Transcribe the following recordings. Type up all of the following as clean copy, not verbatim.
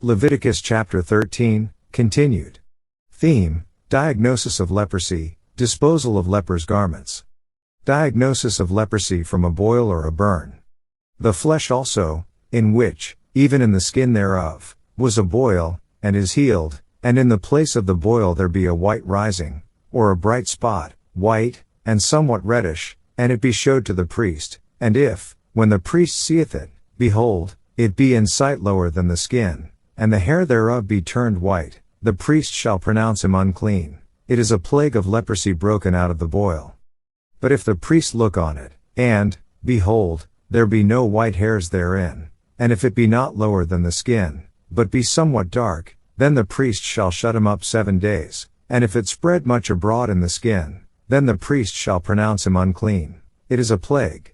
Leviticus Chapter 13, continued. Theme: Diagnosis of leprosy, disposal of lepers' garments. Diagnosis of leprosy from a boil or a burn. The flesh also, in which, even in the skin thereof, was a boil, and is healed, and in the place of the boil there be a white rising, or a bright spot, white, and somewhat reddish, and it be showed to the priest, and if, when the priest seeth it, behold, it be in sight lower than the skin, and the hair thereof be turned white, the priest shall pronounce him unclean. It is a plague of leprosy broken out of the boil. But if the priest look on it, and, behold, there be no white hairs therein, and if it be not lower than the skin, but be somewhat dark, then the priest shall shut him up 7 days, and if it spread much abroad in the skin, then the priest shall pronounce him unclean. It is a plague.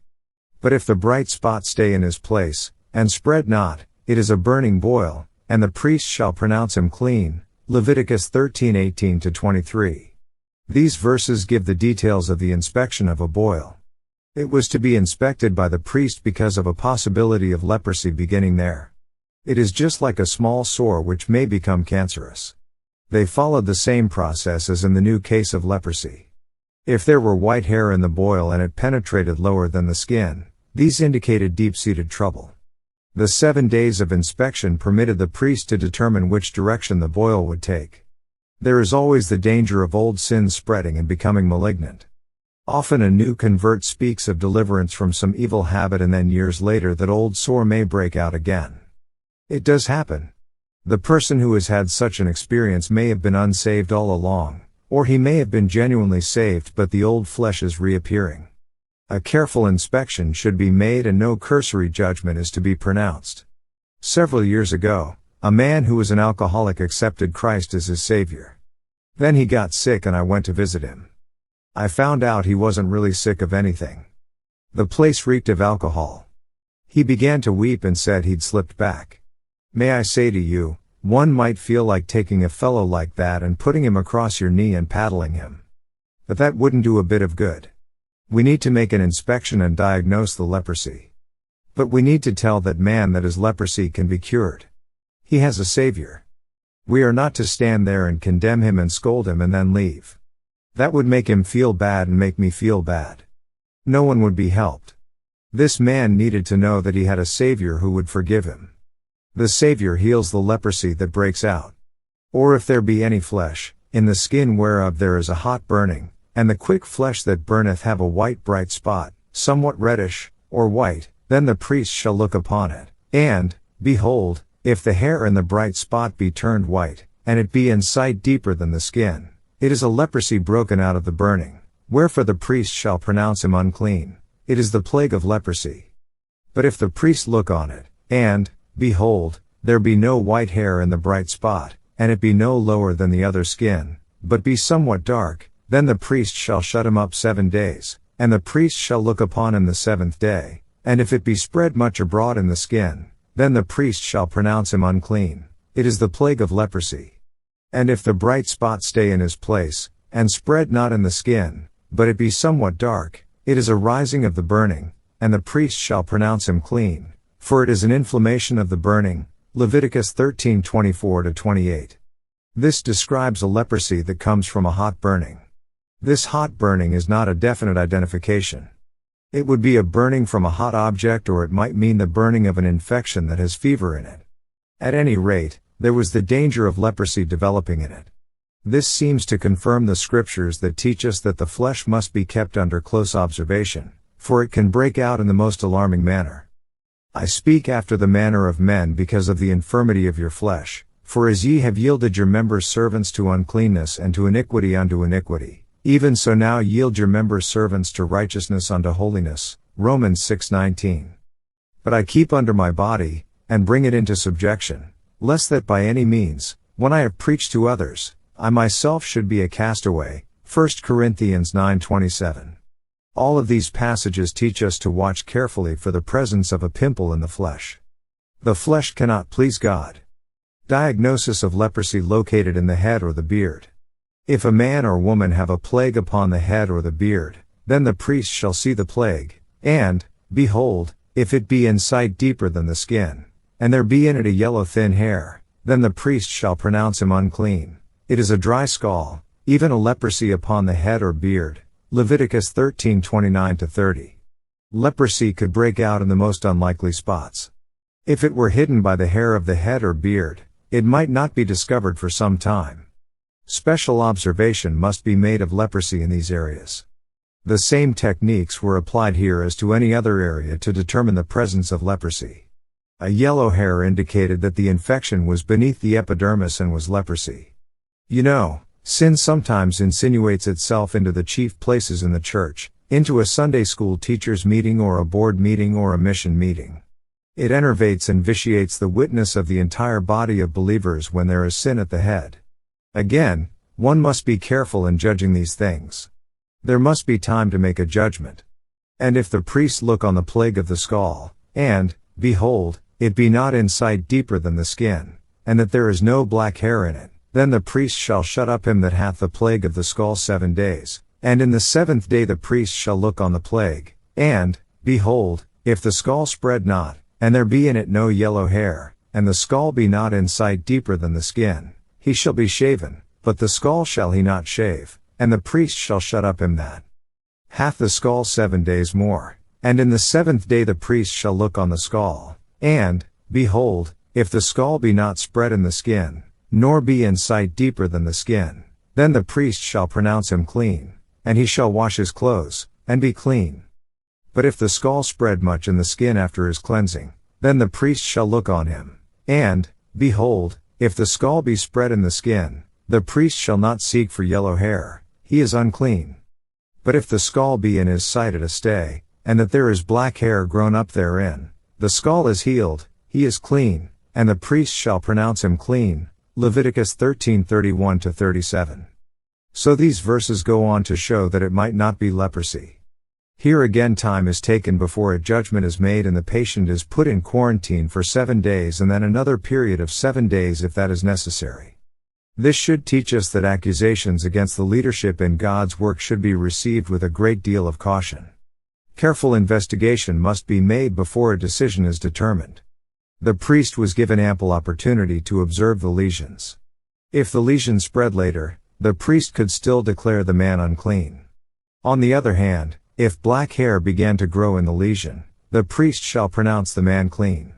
But if the bright spot stay in his place, and spread not, it is a burning boil, and the priest shall pronounce him clean. Leviticus 13:18-23. These verses give the details of the inspection of a boil. It was to be inspected by the priest because of a possibility of leprosy beginning there. It is just like a small sore which may become cancerous. They followed the same process as in the new case of leprosy. If there were white hair in the boil and it penetrated lower than the skin, these indicated deep-seated trouble. The 7 days of inspection permitted the priest to determine which direction the boil would take. There is always the danger of old sins spreading and becoming malignant. Often a new convert speaks of deliverance from some evil habit, and then years later that old sore may break out again. It does happen. The person who has had such an experience may have been unsaved all along, or he may have been genuinely saved but the old flesh is reappearing. A careful inspection should be made and no cursory judgment is to be pronounced. Several years ago, a man who was an alcoholic accepted Christ as his Savior. Then he got sick and I went to visit him. I found out he wasn't really sick of anything. The place reeked of alcohol. He began to weep and said he'd slipped back. May I say to you, one might feel like taking a fellow like that and putting him across your knee and paddling him. But that wouldn't do a bit of good. We need to make an inspection and diagnose the leprosy. But we need to tell that man that his leprosy can be cured. He has a Savior. We are not to stand there and condemn him and scold him and then leave. That would make him feel bad and make me feel bad. No one would be helped. This man needed to know that he had a Savior who would forgive him. The Savior heals the leprosy that breaks out. Or if there be any flesh, in the skin whereof there is a hot burning, and the quick flesh that burneth have a white bright spot, somewhat reddish, or white, then the priest shall look upon it, and, behold, if the hair in the bright spot be turned white, and it be in sight deeper than the skin, it is a leprosy broken out of the burning, wherefore the priest shall pronounce him unclean. It is the plague of leprosy. But if the priest look on it, and, behold, there be no white hair in the bright spot, and it be no lower than the other skin, but be somewhat dark, then the priest shall shut him up 7 days, and the priest shall look upon him the 7th day, and if it be spread much abroad in the skin, then the priest shall pronounce him unclean. It is the plague of leprosy. And if the bright spot stay in his place, and spread not in the skin, but it be somewhat dark, it is a rising of the burning, and the priest shall pronounce him clean, for it is an inflammation of the burning. Leviticus 13:24-28. This describes a leprosy that comes from a hot burning. This hot burning is not a definite identification. It would be a burning from a hot object, or it might mean the burning of an infection that has fever in it. At any rate, there was the danger of leprosy developing in it. This seems to confirm the scriptures that teach us that the flesh must be kept under close observation, for it can break out in the most alarming manner. I speak after the manner of men because of the infirmity of your flesh, for as ye have yielded your members servants to uncleanness and to iniquity unto iniquity, even so now yield your members servants to righteousness unto holiness. Romans 6:19. But I keep under my body, and bring it into subjection, lest that by any means, when I have preached to others, I myself should be a castaway. 1 Corinthians 9:27. All of these passages teach us to watch carefully for the presence of a pimple in the flesh. The flesh cannot please God. Diagnosis of leprosy located in the head or the beard. If a man or woman have a plague upon the head or the beard, then the priest shall see the plague, and, behold, if it be in sight deeper than the skin, and there be in it a yellow thin hair, then the priest shall pronounce him unclean. It is a dry scall, even a leprosy upon the head or beard. Leviticus 13:29-30. Leprosy could break out in the most unlikely spots. If it were hidden by the hair of the head or beard, it might not be discovered for some time. Special observation must be made of leprosy in these areas. The same techniques were applied here as to any other area to determine the presence of leprosy. A yellow hair indicated that the infection was beneath the epidermis and was leprosy. You know, sin sometimes insinuates itself into the chief places in the church, into a Sunday school teachers' meeting or a board meeting or a mission meeting. It enervates and vitiates the witness of the entire body of believers when there is sin at the head. Again, one must be careful in judging these things. There must be time to make a judgment. And if the priest look on the plague of the skull, and, behold, it be not in sight deeper than the skin, and that there is no black hair in it, then the priest shall shut up him that hath the plague of the skull 7 days, and in the 7th day the priest shall look on the plague, and, behold, if the skull spread not, and there be in it no yellow hair, and the skull be not in sight deeper than the skin, he shall be shaven, but the skull shall he not shave, and the priest shall shut up him that hath the skull 7 days more, and in the 7th day the priest shall look on the skull, and, behold, if the skull be not spread in the skin, nor be in sight deeper than the skin, then the priest shall pronounce him clean, and he shall wash his clothes, and be clean. But if the skull spread much in the skin after his cleansing, then the priest shall look on him, and, behold, if the skull be spread in the skin, the priest shall not seek for yellow hair, he is unclean. But if the skull be in his sight at a stay, and that there is black hair grown up therein, the skull is healed, he is clean, and the priest shall pronounce him clean. Leviticus 13:31-37. So these verses go on to show that it might not be leprosy. Here again time is taken before a judgment is made and the patient is put in quarantine for 7 days and then another period of 7 days if that is necessary. This should teach us that accusations against the leadership in God's work should be received with a great deal of caution. Careful investigation must be made before a decision is determined. The priest was given ample opportunity to observe the lesions. If the lesion spread later, the priest could still declare the man unclean. On the other hand, if black hair began to grow in the lesion, the priest shall pronounce the man clean.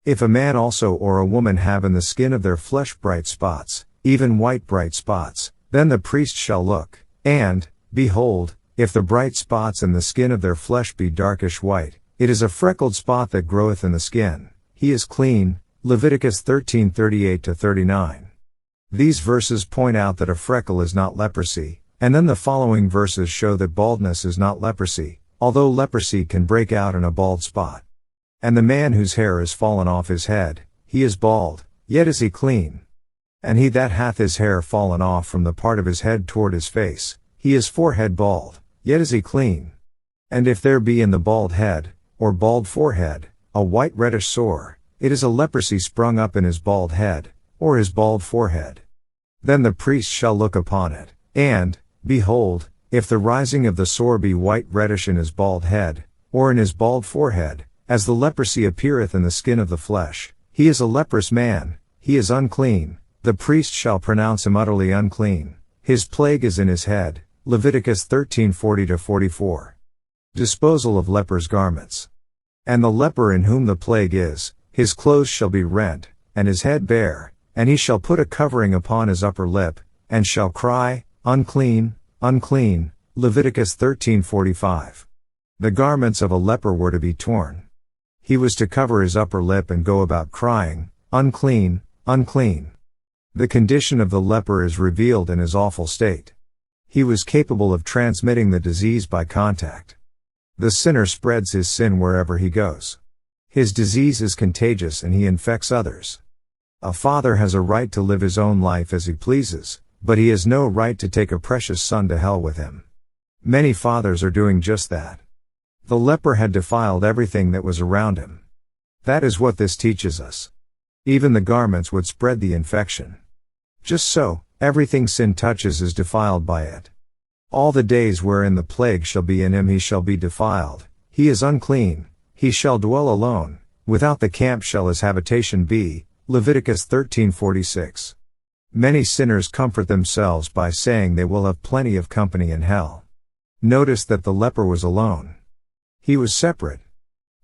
If a man also or a woman have in the skin of their flesh bright spots, even white bright spots, then the priest shall look, and, behold, if the bright spots in the skin of their flesh be darkish white, it is a freckled spot that groweth in the skin, he is clean. Leviticus 13:38-39. These verses point out that a freckle is not leprosy, and then the following verses show that baldness is not leprosy, although leprosy can break out in a bald spot. And the man whose hair is fallen off his head, he is bald, yet is he clean. And he that hath his hair fallen off from the part of his head toward his face, he is forehead bald, yet is he clean. And if there be in the bald head, or bald forehead, a white reddish sore, it is a leprosy sprung up in his bald head, or his bald forehead. Then the priest shall look upon it, and, behold, if the rising of the sore be white reddish in his bald head, or in his bald forehead, as the leprosy appeareth in the skin of the flesh, he is a leprous man, he is unclean. The priest shall pronounce him utterly unclean. His plague is in his head. Leviticus 13:40-44. Disposal of lepers' garments. And the leper in whom the plague is, his clothes shall be rent, and his head bare, and he shall put a covering upon his upper lip, and shall cry, unclean, unclean. Leviticus 13:45. The garments of a leper were to be torn. He was to cover his upper lip and go about crying, unclean, unclean. The condition of the leper is revealed in his awful state. He was capable of transmitting the disease by contact. The sinner spreads his sin wherever he goes. His disease is contagious and he infects others. A father has a right to live his own life as he pleases, but he has no right to take a precious son to hell with him. Many fathers are doing just that. The leper had defiled everything that was around him. That is what this teaches us. Even the garments would spread the infection. Just so, everything sin touches is defiled by it. All the days wherein the plague shall be in him he shall be defiled, he is unclean, he shall dwell alone, without the camp shall his habitation be. Leviticus 13:46. Many sinners comfort themselves by saying they will have plenty of company in hell. Notice that the leper was alone. He was separate.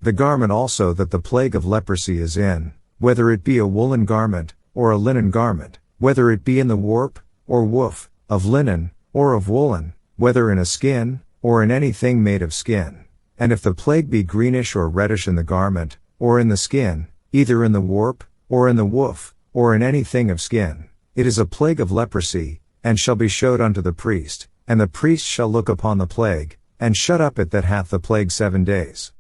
The garment also that the plague of leprosy is in, whether it be a woolen garment, or a linen garment, whether it be in the warp, or woof, of linen, or of woolen, whether in a skin, or in anything made of skin. And if the plague be greenish or reddish in the garment, or in the skin, either in the warp, or in the woof, or in anything of skin, it is a plague of leprosy, and shall be showed unto the priest, and the priest shall look upon the plague, and shut up it that hath the plague 7 days.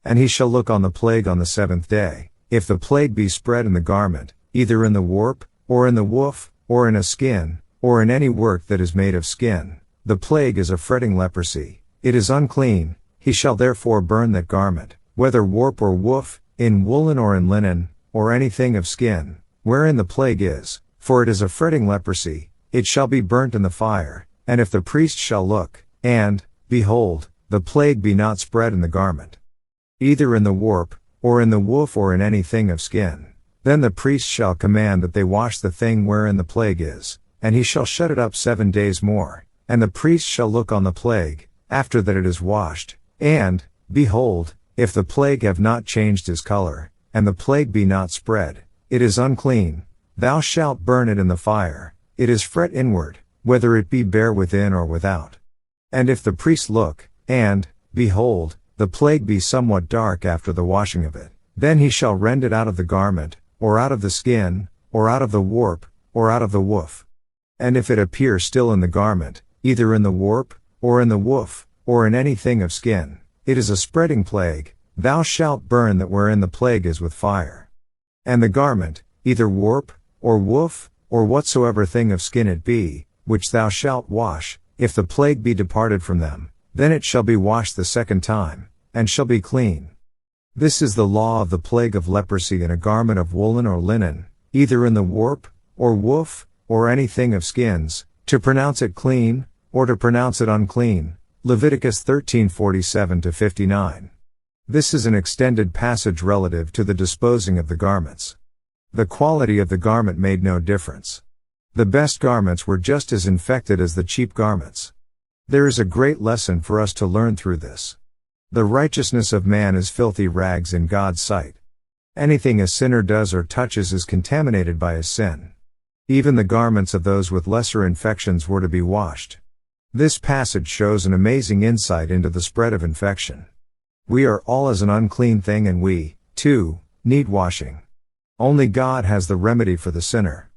And he shall look on the plague on the 7th day, if the plague be spread in the garment, either in the warp, or in the woof, or in a skin, or in any work that is made of skin, the plague is a fretting leprosy, it is unclean, he shall therefore burn that garment, whether warp or woof, in woolen or in linen, or anything of skin, wherein the plague is, for it is a fretting leprosy, it shall be burnt in the fire, and if the priest shall look, and, behold, the plague be not spread in the garment, either in the warp, or in the woof or in anything of skin, then the priest shall command that they wash the thing wherein the plague is, and he shall shut it up 7 days more, and the priest shall look on the plague, after that it is washed, and, behold, if the plague have not changed his color, and the plague be not spread, it is unclean, thou shalt burn it in the fire, it is fret inward, whether it be bare within or without. And if the priest look, and, behold, the plague be somewhat dark after the washing of it, then he shall rend it out of the garment, or out of the skin, or out of the warp, or out of the woof. And if it appear still in the garment, either in the warp, or in the woof, or in anything of skin, it is a spreading plague, thou shalt burn that wherein the plague is with fire. And the garment, either warp, or woof, or whatsoever thing of skin it be, which thou shalt wash, if the plague be departed from them, then it shall be washed the 2nd time, and shall be clean. This is the law of the plague of leprosy in a garment of woolen or linen, either in the warp, or woof, or anything of skins, to pronounce it clean, or to pronounce it unclean. Leviticus 13:47-59. This is an extended passage relative to the disposing of the garments. The quality of the garment made no difference. The best garments were just as infected as the cheap garments. There is a great lesson for us to learn through this. The righteousness of man is filthy rags in God's sight. Anything a sinner does or touches is contaminated by his sin. Even the garments of those with lesser infections were to be washed. This passage shows an amazing insight into the spread of infection. We are all as an unclean thing, and we, too, need washing. Only God has the remedy for the sinner.